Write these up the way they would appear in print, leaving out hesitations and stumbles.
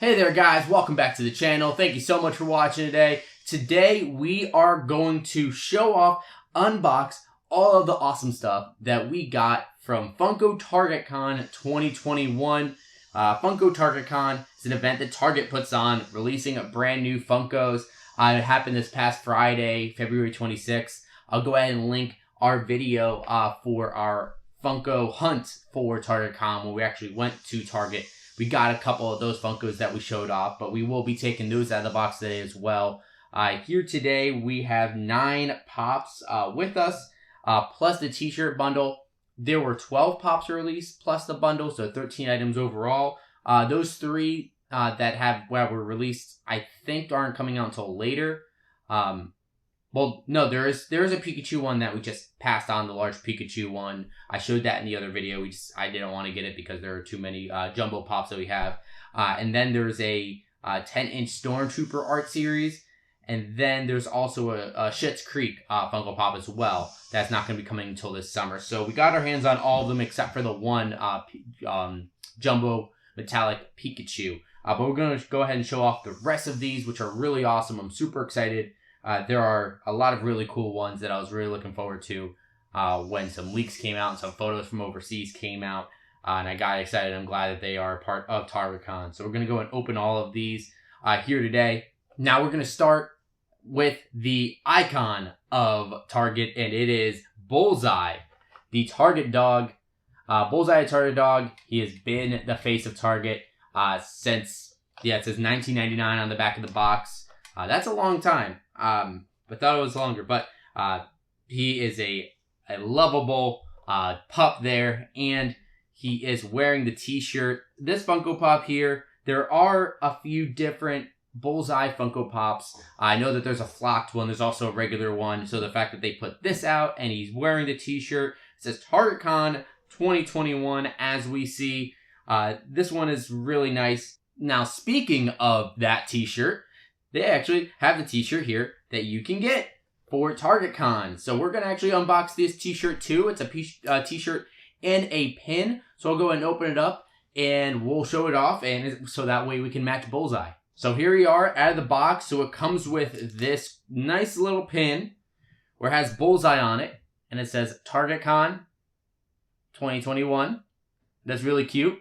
Hey there guys, welcome back to the channel. Thank you so much for watching today. Today we are going to show off, unbox all of the awesome stuff that we got from Funko Target Con 2021. Funko Target Con is an event that Target puts on, releasing brand new Funkos. It happened this past Friday, February 26th. I'll go ahead and link our video for our Funko hunt for Target Con when we actually went to Target. We got a couple of those Funkos that we showed off, but we will be taking those out of the box today as well. Here today, we have 9 Pops with us, plus the t-shirt bundle. There were 12 Pops released, plus the bundle, so 13 items overall. Those 3 that were released, I think aren't coming out until later. Well, no, there is a Pikachu one that we just passed on, the large Pikachu one. I showed that in the other video. I didn't want to get it because there are too many jumbo pops that we have. And then there's a 10-inch Stormtrooper art series. And then there's also a Schitt's Creek Funko Pop as well. That's not going to be coming until this summer. So we got our hands on all of them except for the one jumbo metallic Pikachu. But we're going to go ahead and show off the rest of these, which are really awesome. I'm super excited. There are a lot of really cool ones that I was really looking forward to when some leaks came out and some photos from overseas came out. And I got excited. I'm glad that they are a part of Target Con. So we're going to go and open all of these here today. Now we're going to start with the icon of Target, and it is Bullseye, the Target dog. Bullseye, the Target dog. He has been the face of Target since, it says 1999 on the back of the box. That's a long time. I thought it was longer, but he is a lovable pup there, and he is wearing the t-shirt. This Funko Pop here, there are a few different Bullseye Funko Pops. I know that there's a flocked one, there's also a regular one, so the fact that they put this out and he's wearing the t-shirt, it says Target Con 2021 as we see. This one is really nice. Now, speaking of that t-shirt, they actually have the t-shirt here that you can get for Target Con. So we're going to actually unbox this t-shirt too. It's a t-shirt and a pin. So I'll go ahead and open it up and we'll show it off, and so that way we can match Bullseye. So here we are out of the box. So it comes with this nice little pin where it has Bullseye on it, and it says Target Con 2021. That's really cute.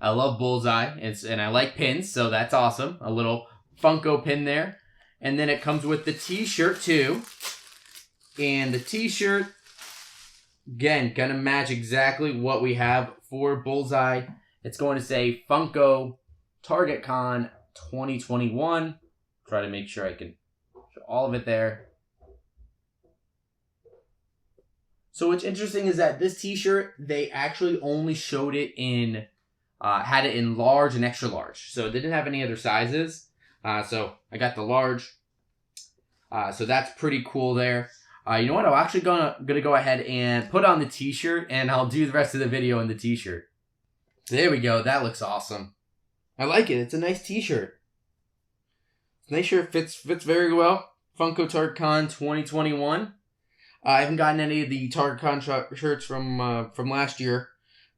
I love Bullseye, and I like pins, so that's awesome. A little Funko pin there. And then it comes with the t-shirt too. And the t-shirt, again, gonna match exactly what we have for Bullseye. It's going to say Funko Target Con 2021. Try to make sure I can show all of it there. So what's interesting is that this t-shirt, they actually only showed it in... had it in large and extra large. So it didn't have any other sizes. So I got the large. So that's pretty cool there. You know what? I'm actually gonna go ahead and put on the t-shirt, and I'll do the rest of the video in the t-shirt. There we go. That looks awesome. I like it. It's a nice t-shirt. It's a nice shirt. Fits very well. Funko Target Con 2021. I haven't gotten any of the Target Con shirts from last year,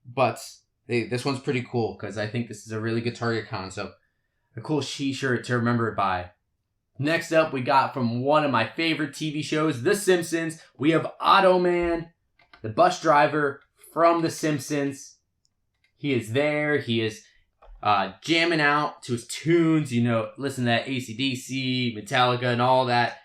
but this one's pretty cool because I think this is a really good Target Con. So a cool t-shirt to remember it by. Next up, we got from one of my favorite TV shows, The Simpsons. We have Automan, the bus driver from The Simpsons. He is there. He is jamming out to his tunes. You know, listen to that AC/DC, Metallica, and all that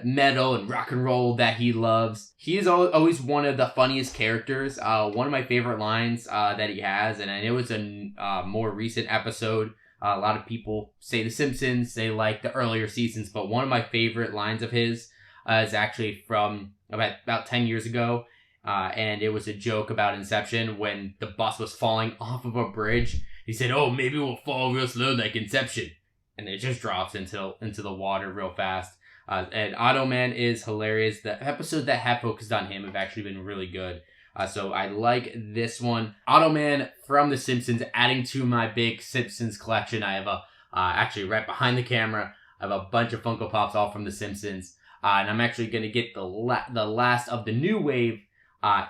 metal and rock and roll that he loves. He is always one of the funniest characters. One of my favorite lines that he has, and it was a more recent episode. A lot of people say The Simpsons, they like the earlier seasons, but one of my favorite lines of his is actually from about 10 years ago, and it was a joke about Inception when the bus was falling off of a bridge. He said, "Oh, maybe we'll fall real slow like Inception," and it just drops into the water real fast. And Automan is hilarious. The episodes that have focused on him have actually been really good. So I like this one. Automan from The Simpsons, adding to my big Simpsons collection. I have actually right behind the camera, I have a bunch of Funko Pops all from The Simpsons. And I'm actually going to get the last of the new wave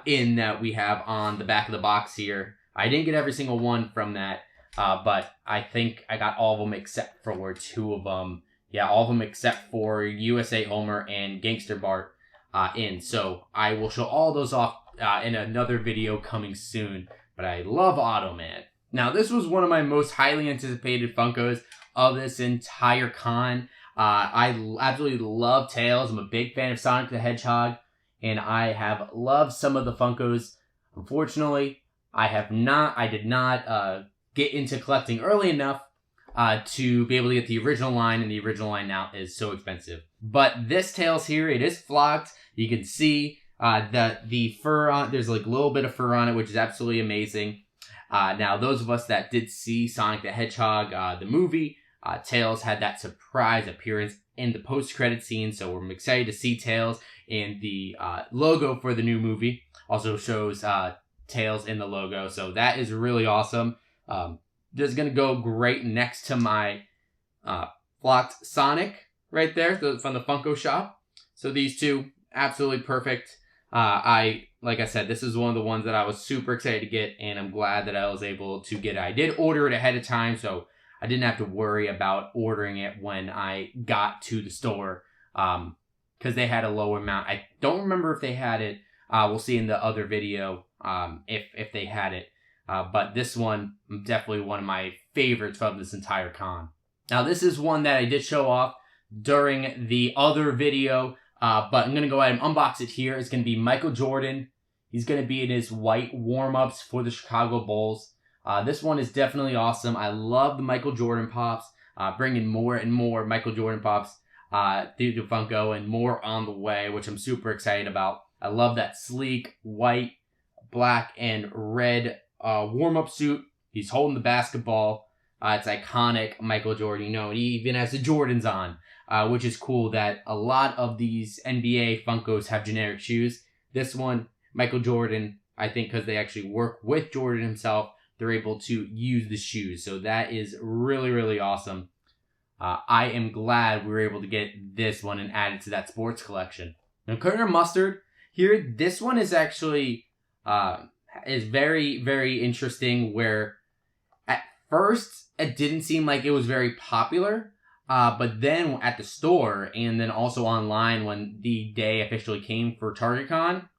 in that we have on the back of the box here. I didn't get every single one from that, but I think I got all of them except for 2 of them. Yeah, all of them except for USA Homer and Gangster Bart in. So I will show all those off in another video coming soon. But I love Automan. Now, this was one of my most highly anticipated Funkos of this entire con. I absolutely love Tails. I'm a big fan of Sonic the Hedgehog, and I have loved some of the Funkos. Unfortunately, I did not get into collecting early enough to be able to get the original line, and the original line now is so expensive. But this Tails here, it is flocked. You can see the fur on, there's like a little bit of fur on it, which is absolutely amazing. Now, those of us that did see Sonic the Hedgehog, the movie, Tails had that surprise appearance in the post-credit scene, so we're excited to see Tails, and the logo for the new movie also shows Tails in the logo, so that is really awesome. This is going to go great next to my flocked Sonic right there from the Funko shop. So these two, absolutely perfect. Like I said, this is one of the ones that I was super excited to get, and I'm glad that I was able to get it. I did order it ahead of time, so I didn't have to worry about ordering it when I got to the store, because they had a low amount. I don't remember if they had it. We'll see in the other video if they had it. But this one, definitely one of my favorites from this entire con. Now, this is one that I did show off during the other video, but I'm going to go ahead and unbox it here. It's going to be Michael Jordan. He's going to be in his white warm-ups for the Chicago Bulls. This one is definitely awesome. I love the Michael Jordan Pops, bringing more and more Michael Jordan Pops through to Funko, and more on the way, which I'm super excited about. I love that sleek white, black, and red warm-up suit. He's holding the basketball. It's iconic Michael Jordan. You know, he even has the Jordans on, which is cool that a lot of these NBA Funkos have generic shoes. This one, Michael Jordan, I think because they actually work with Jordan himself, they're able to use the shoes. So that is really, really awesome. I am glad we were able to get this one and add it to that sports collection. Now, Colonel Mustard here, this one is actually is very, very interesting, where at first it didn't seem like it was very popular, but then at the store and then also online when the day officially came for TargetCon,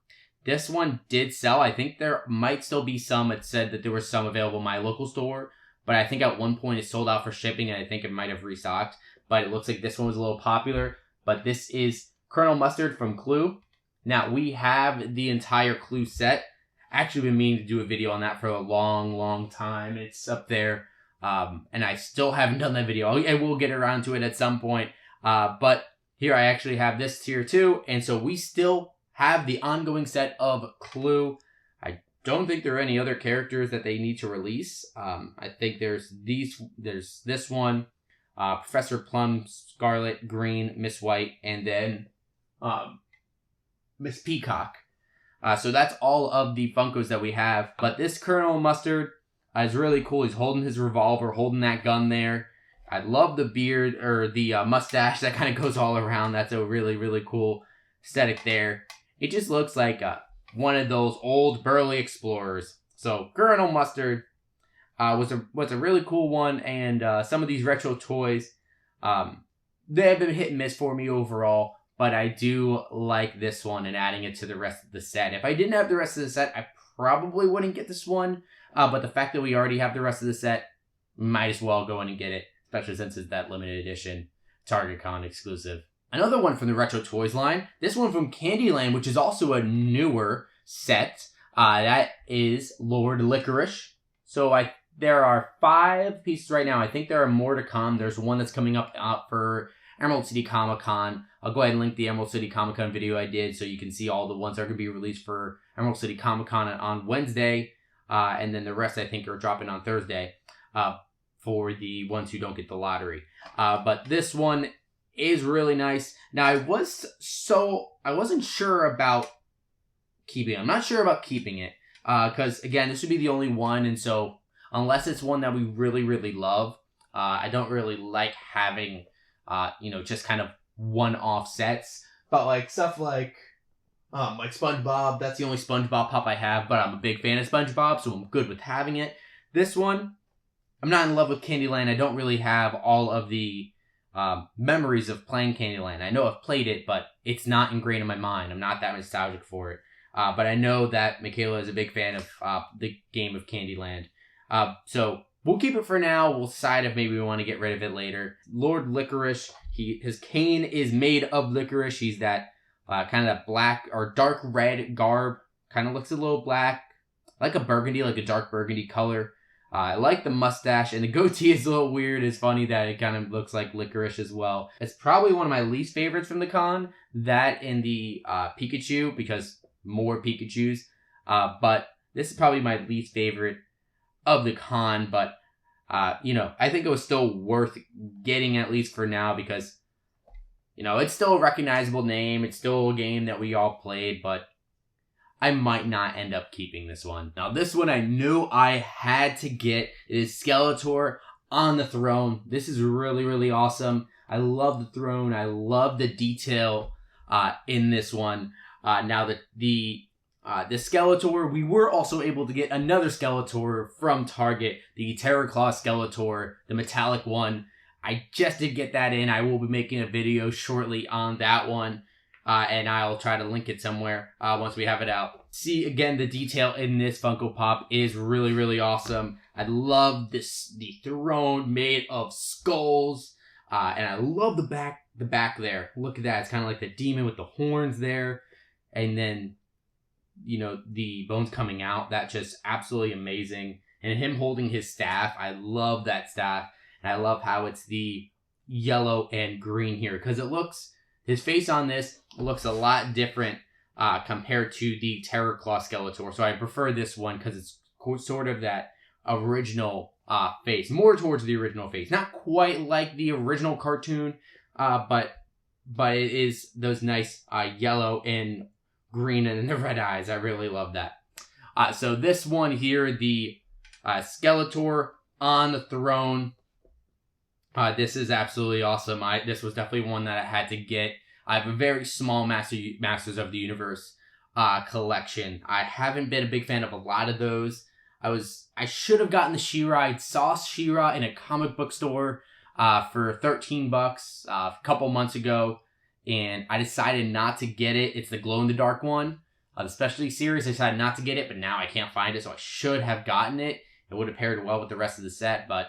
this one did sell. I think there might still be some. It said that there were some available in my local store, but I think at one point it sold out for shipping, and I think it might have restocked, but it looks like this one was a little popular. But this is Colonel Mustard from Clue. Now, we have the entire Clue set. Actually been meaning to do a video on that for a long, long time. It's up there, and I still haven't done that video. I will get around to it at some point, but here I actually have this tier too, and so we still have the ongoing set of Clue. I don't think there are any other characters that they need to release. I think there's this one, Professor Plum, Scarlet, Green, Miss White, and then Miss Peacock. So that's all of the Funkos that we have. But this Colonel Mustard is really cool. He's holding his revolver, holding that gun there. I love the beard, or the mustache that kind of goes all around. That's a really, really cool aesthetic there. It just looks like one of those old burly explorers. So Colonel Mustard was a really cool one, and some of these retro toys, they have been hit and miss for me overall, but I do like this one and adding it to the rest of the set. If I didn't have the rest of the set, I probably wouldn't get this one, but the fact that we already have the rest of the set, might as well go in and get it, especially since it's that limited edition TargetCon exclusive. Another one from the Retro Toys line, this one from Candyland, which is also a newer set. That is Lord Licorice. So there are 5 pieces right now. I think there are more to come. There's one that's coming up for Emerald City Comic Con. I'll go ahead and link the Emerald City Comic Con video I did, so you can see all the ones that are going to be released for Emerald City Comic Con on Wednesday. And then the rest, I think, are dropping on Thursday for the ones who don't get the lottery. But this one is really nice. Now, I wasn't sure about keeping it. I'm not sure about keeping it, because again, this would be the only one, and so unless it's one that we really, really love, I don't really like having just kind of one-off sets. But like stuff like Like SpongeBob, that's the only SpongeBob pop I have, but I'm a big fan of SpongeBob, so I'm good with having it. This one, I'm not in love with Candyland. I don't really have all of the memories of playing Candyland. I know I've played it, but it's not ingrained in my mind. I'm not that nostalgic for it. But I know that Michaela is a big fan of the game of Candyland. So we'll keep it for now. We'll decide if maybe we want to get rid of it later. Lord Licorice, his cane is made of licorice. He's that kind of that black or dark red garb. Kind of looks a little black, like a burgundy, like a dark burgundy color. I like the mustache, and the goatee is a little weird. It's funny that it kind of looks like licorice as well. It's probably one of my least favorites from the con. That and the Pikachu, because more Pikachus. But this is probably my least favorite of the con. But, I think it was still worth getting, at least for now, because, it's still a recognizable name. It's still a game that we all played, but I might not end up keeping this one. Now, this one I knew I had to get. It is Skeletor on the throne. This is really, really awesome. I love the throne. I love the detail in this one. Now, the Skeletor, we were also able to get another Skeletor from Target, the Terror Claw Skeletor, the metallic one. I just did get that in. I will be making a video shortly on that one. And I'll try to link it somewhere once we have it out. See, again, the detail in this Funko Pop is really, really awesome. I love the throne made of skulls. And I love the back there. Look at that. It's kind of like the demon with the horns there. And then, the bones coming out. That's just absolutely amazing. And him holding his staff. I love that staff. And I love how it's the yellow and green here. Because his face on this looks a lot different compared to the Terror Claw Skeletor. So I prefer this one because it's sort of that original face. More towards the original face. Not quite like the original cartoon, but it is those nice yellow and green and the red eyes. I really love that. So this one here, the Skeletor on the throne. This is absolutely awesome. This was definitely one that I had to get. I have a very small Masters of the Universe collection. I haven't been a big fan of a lot of those. I should have gotten the She-Ra. I saw She-Ra in a comic book store for $13 a couple months ago, and I decided not to get it. It's the glow-in-the-dark one, the Specialty Series. I decided not to get it, but now I can't find it, so I should have gotten it. It would have paired well with the rest of the set, but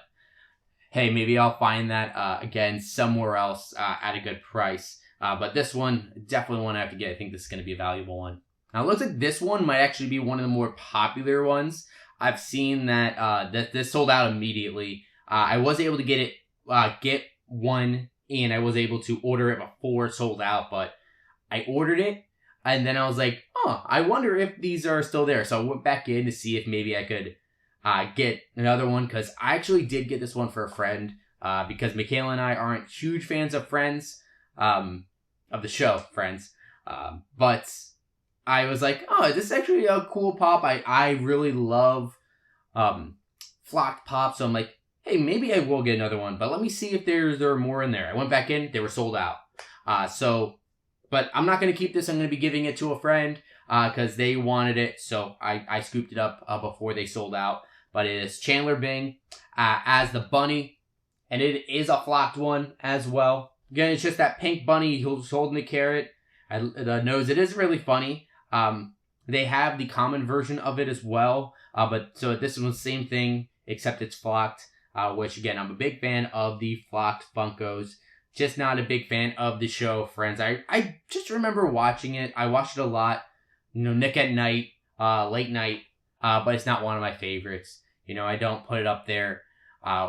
hey, maybe I'll find that again somewhere else at a good price. But this one, definitely one I have to get. I think this is going to be a valuable one. Now, it looks like this one might actually be one of the more popular ones. I've seen that this sold out immediately. I was able to get one, and I was able to order it before it sold out, but I ordered it, and then I was like, oh, I wonder if these are still there. So I went back in to see if maybe I could get another one, because I actually did get this one for a friend, because Michaela and I aren't huge fans of Friends, of the show Friends, but I was like, oh, this is actually a cool pop. I really love flocked pops, so I'm like, hey, maybe I will get another one, but let me see if there are more in there. I went back in, they were sold out. But I'm not going to keep this. I'm going to be giving it to a friend because they wanted it, so I scooped it up before they sold out. But it is Chandler Bing as the bunny, and it is a flocked one as well. Again, it's just that pink bunny who's holding the carrot. The nose, it is really funny. They have the common version of it as well, but so this one's the same thing, except it's flocked, which again, I'm a big fan of the flocked Funkos. Just not a big fan of the show Friends. I just remember watching it. I watched it a lot, Nick at Night, late night, but it's not one of my favorites. I don't put it up there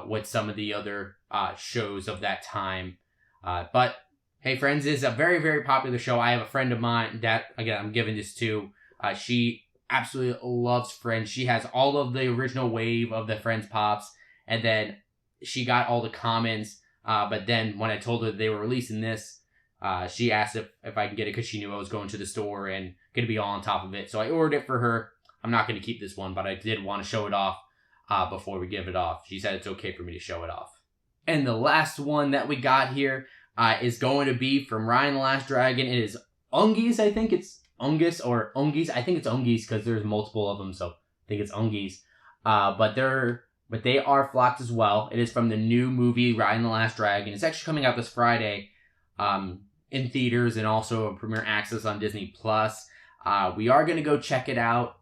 with some of the other shows of that time. But hey, Friends is a very, very popular show. I have a friend of mine that, again, I'm giving this to. She absolutely loves Friends. She has all of the original wave of the Friends Pops, and then she got all the commons. But then when I told her they were releasing this, she asked if I can get it because she knew I was going to the store and going to be all on top of it. So I ordered it for her. I'm not going to keep this one, but I did want to show it off before we give it off. She said it's okay for me to show it off. And the last one that we got here is going to be from Ryan the Last Dragon. It is Ungies, I think it's Ungus or Ungies. I think it's Ungies because there's multiple of them, so I think it's Ungies. But they are flocked as well. It is from the new movie Raya and the Last Dragon. It's actually coming out this Friday in theaters and also premiere access on Disney Plus. We are going to go check it out.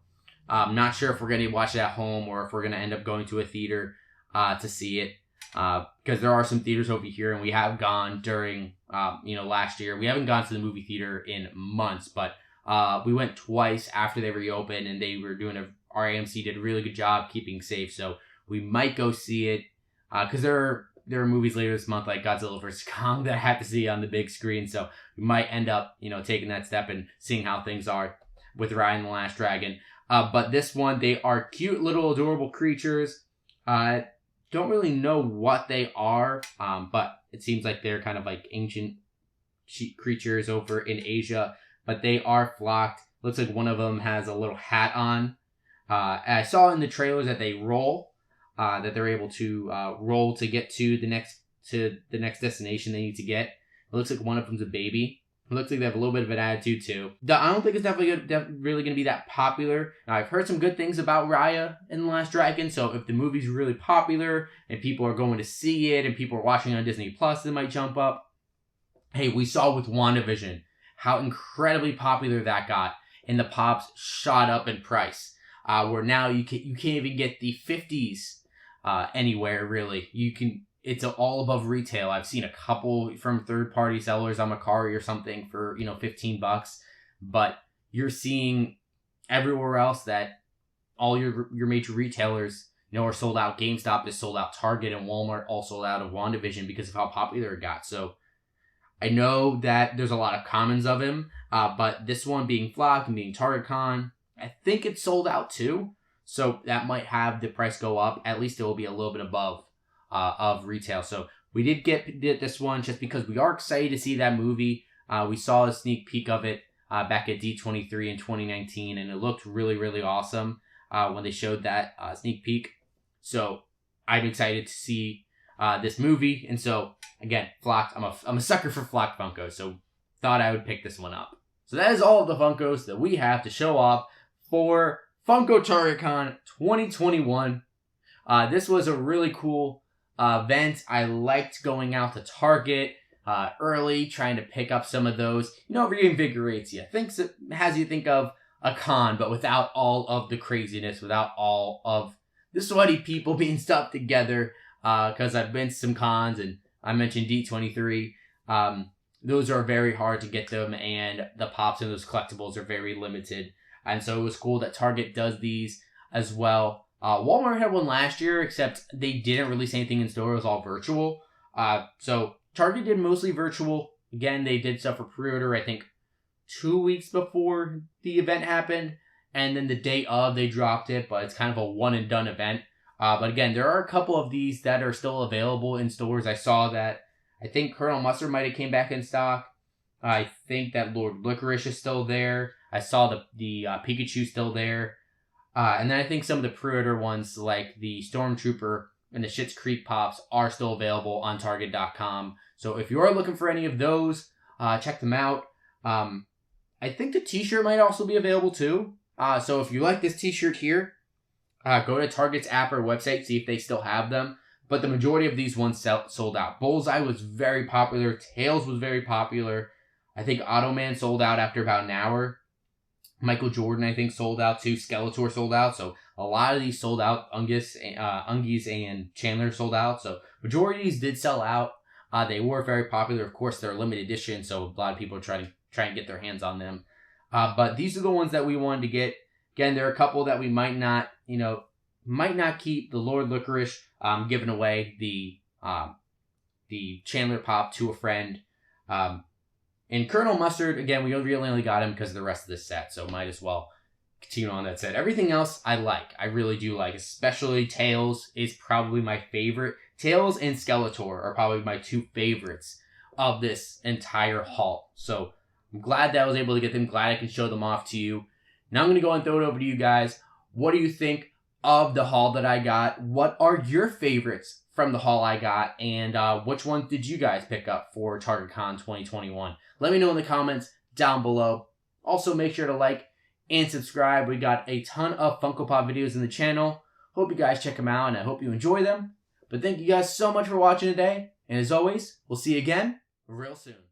I'm not sure if we're going to watch it at home or if we're going to end up going to a theater to see it. Because there are some theaters over here, and we have gone during, last year. We haven't gone to the movie theater in months, but we went twice after they reopened, and they were our AMC did a really good job keeping safe, so we might go see it. Because there are movies later this month like Godzilla vs. Kong that I have to see on the big screen, so we might end up, taking that step and seeing how things are with Raya and the Last Dragon. But this one, they are cute little adorable creatures. Don't really know what they are, but it seems like they're kind of like ancient creatures over in Asia, but they are flocked. Looks like one of them has a little hat on. I saw in the trailers that they roll, that they're able to roll to get to the next destination they need to get. It looks like one of them's a baby. It looks like they have a little bit of an attitude too. I don't think it's really going to be that popular. Now, I've heard some good things about Raya and the Last Dragon, so if the movie's really popular and people are going to see it and people are watching on Disney Plus, it might jump up. Hey, we saw with WandaVision how incredibly popular that got, and the Pops shot up in price. Where now you can't even get the 50s anywhere, really. It's all above retail. I've seen a couple from third-party sellers on Mercari or something for, $15. But you're seeing everywhere else that all your major retailers, are sold out. GameStop is sold out. Target and Walmart all sold out of WandaVision because of how popular it got. So I know that there's a lot of commons of him, but this one being flocked and being TargetCon, I think it's sold out too. So that might have the price go up. At least it will be a little bit above of retail. So we did get this one just because we are excited to see that movie. We saw a sneak peek of it back at D23 in 2019, and it looked really, really awesome when they showed that sneak peek. So I'm excited to see this movie. And so again, flocked. I'm a sucker for flocked Funko, so thought I would pick this one up. So that is all of the Funkos that we have to show off for Funko TargetCon 2021. This was a really cool event. I liked going out to Target early, trying to pick up some of those. It reinvigorates you. Has you think of a con, but without all of the craziness, without all of the sweaty people being stuck together. Because I've been to some cons, and I mentioned D23. Those are very hard to get them, and the Pops and those collectibles are very limited. And so it was cool that Target does these as well. Walmart had one last year, except they didn't release anything in store. It was all virtual. So Target did mostly virtual. Again, they did stuff for pre-order, I think, 2 weeks before the event happened. And then the day of, they dropped it, but it's kind of a one-and-done event. But again, there are a couple of these that are still available in stores. I saw that. I think Colonel Mustard might have came back in stock. I think that Lord Licorice is still there. I saw the Pikachu still there. And then I think some of the pre-order ones, like the Stormtrooper and the Schitt's Creek Pops, are still available on Target.com. So if you are looking for any of those, check them out. I think the t-shirt might also be available too. So if you like this t-shirt here, go to Target's app or website, see if they still have them. But the majority of these ones sold out. Bullseye was very popular. Tails was very popular. I think Automan sold out after about an hour. Michael Jordan, I think, sold out too. Skeletor sold out. So a lot of these sold out. Ungies and Chandler sold out. So majority of these did sell out. They were very popular. Of course, they're limited edition, so a lot of people are trying to get their hands on them. But these are the ones that we wanted to get. Again, there are a couple that we might not keep. The Lord Licorice, giving away the Chandler Pop to a friend. And Colonel Mustard, again, we really only got him because of the rest of this set, so might as well continue on that set. Everything else I like. I really do like, especially Tails is probably my favorite. Tails and Skeletor are probably my two favorites of this entire haul. So I'm glad that I was able to get them. Glad I can show them off to you. Now I'm going to go and throw it over to you guys. What do you think of the haul that I got? What are your favorites from the haul I got? And which ones did you guys pick up for TargetCon 2021? Let me know in the comments down below. Also, make sure to like and subscribe. We got a ton of Funko Pop videos in the channel. Hope you guys check them out, and I hope you enjoy them. But thank you guys so much for watching today. And as always, we'll see you again real soon.